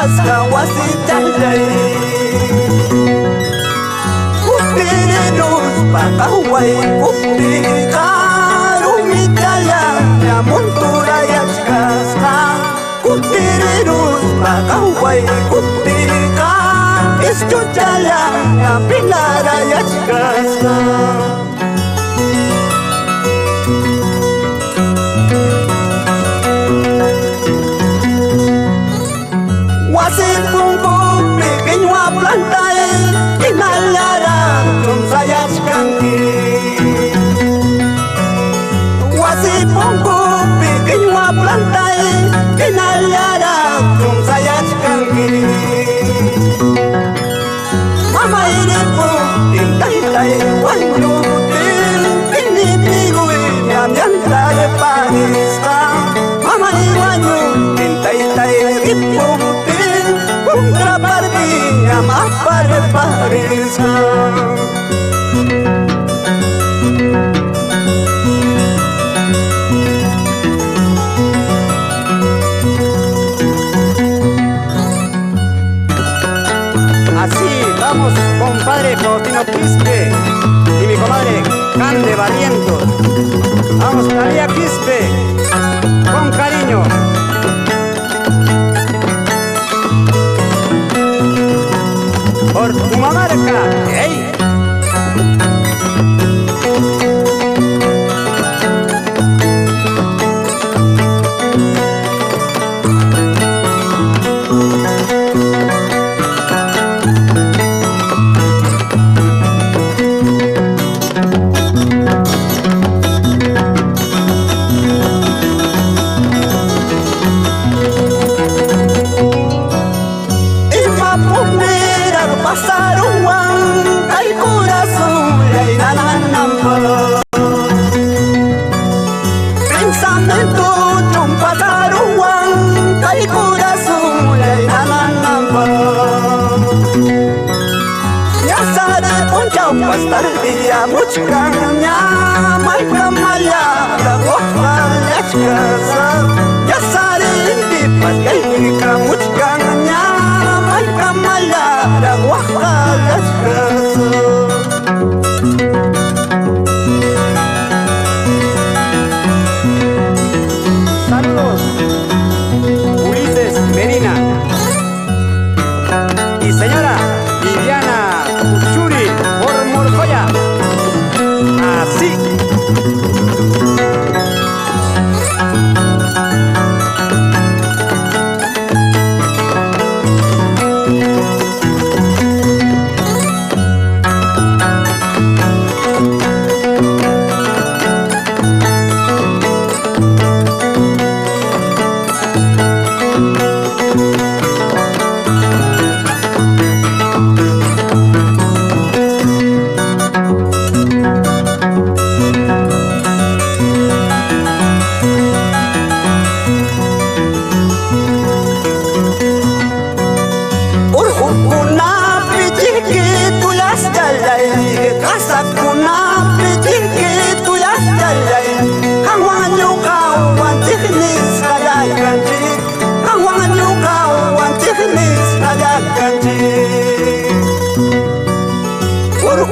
Kaska wasitallay Kupirinus pakaway Kupika rumitaya Yamuntura yachkaska Kupirinus pakaway Kupika Ischuchaya Yapilara yachkaska Wasit pungku pequeño a planta inhalara con sayas canqui Wasit pungku pequeño a planta inhalara con sayas canqui Mama ire po tintai tai wanyu tin pinimigo ya mianta de panista Mama iwanyu tintai tai ripo Punta partida más para parisa Así vamos, compadre Faustino Quispe y mi comadre Cande Barrientos. Vamos, María Quispe, con cariño. Por Pumamarca, ¡ey! Pasaron al corazón le dan Pensamiento un pasaron al corazón le dan Ya sabe ponchao pastar día muchcaña Malca maya la boca la casa Ya sabe di pasca muchcaña Malca maya la boca la casa Saludos, Ulises Medina y señora Viviana Uchuri por Morcoya. Así.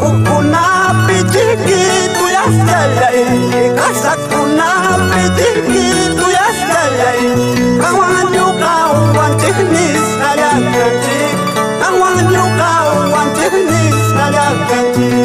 Kuna pitiki tu ya salai Kasa kuna pitiki tu ya salai Kawan yuka wan teknis ala kanji Kawan yuka wan teknis ala kanji